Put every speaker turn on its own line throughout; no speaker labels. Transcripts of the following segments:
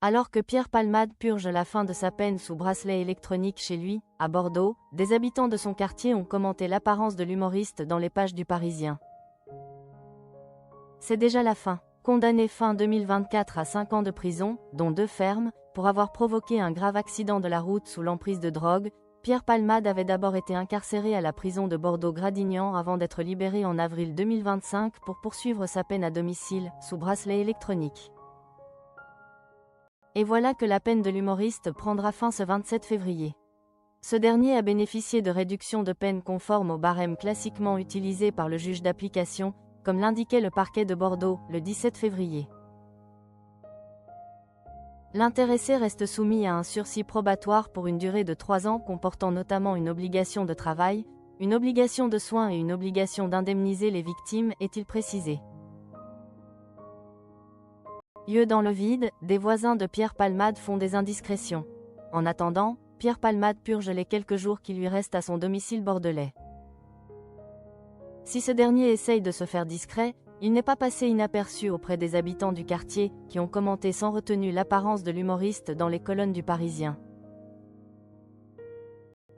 Alors que Pierre Palmade purge la fin de sa peine sous bracelet électronique chez lui, à Bordeaux, des habitants de son quartier ont commenté l'apparence de l'humoriste dans les pages du Parisien. C'est déjà la fin. Condamné fin 2024 à 5 ans de prison, dont 2 fermes, pour avoir provoqué un grave accident de la route sous l'emprise de drogue, Pierre Palmade avait d'abord été incarcéré à la prison de Bordeaux-Gradignan avant d'être libéré en avril 2025 pour poursuivre sa peine à domicile, sous bracelet électronique. Et voilà que la peine de l'humoriste prendra fin ce 27 février. Ce dernier a bénéficié de réductions de peine conformes au barème classiquement utilisé par le juge d'application, comme l'indiquait le parquet de Bordeaux, le 17 février. L'intéressé reste soumis à un sursis probatoire pour une durée de 3 ans comportant notamment une obligation de travail, une obligation de soins et une obligation d'indemniser les victimes, est-il précisé. Yeux dans le vide, des voisins de Pierre Palmade font des indiscrétions. En attendant, Pierre Palmade purge les quelques jours qui lui restent à son domicile bordelais. Si ce dernier essaye de se faire discret, il n'est pas passé inaperçu auprès des habitants du quartier, qui ont commenté sans retenue l'apparence de l'humoriste dans les colonnes du Parisien.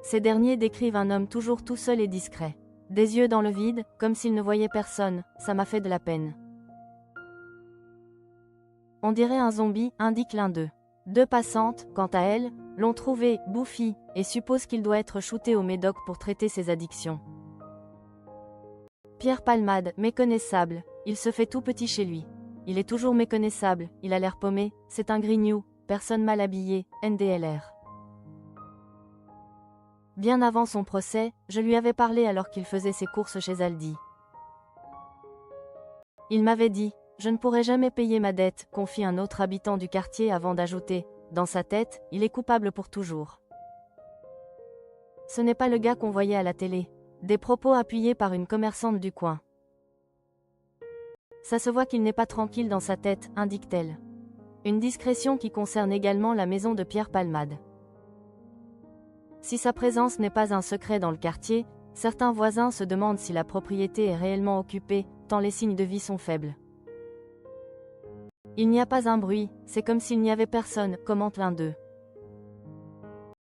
Ces derniers décrivent un homme toujours tout seul et discret. Des yeux dans le vide, comme s'il ne voyait personne, ça m'a fait de la peine. On dirait un zombie, indique l'un d'eux. 2 passantes, quant à elles, l'ont trouvé bouffi et supposent qu'il doit être shooté au médoc pour traiter ses addictions. Pierre Palmade, méconnaissable, il se fait tout petit chez lui. Il est toujours méconnaissable, il a l'air paumé, c'est un grignou, personne mal habillée, NDLR. Bien avant son procès, je lui avais parlé alors qu'il faisait ses courses chez Aldi. Il m'avait dit, je ne pourrai jamais payer ma dette, confie un autre habitant du quartier avant d'ajouter, dans sa tête, il est coupable pour toujours. Ce n'est pas le gars qu'on voyait à la télé. Des propos appuyés par une commerçante du coin. Ça se voit qu'il n'est pas tranquille dans sa tête, indique-t-elle. Une discrétion qui concerne également la maison de Pierre Palmade. Si sa présence n'est pas un secret dans le quartier, certains voisins se demandent si la propriété est réellement occupée, tant les signes de vie sont faibles. Il n'y a pas un bruit, c'est comme s'il n'y avait personne, commente l'un d'eux.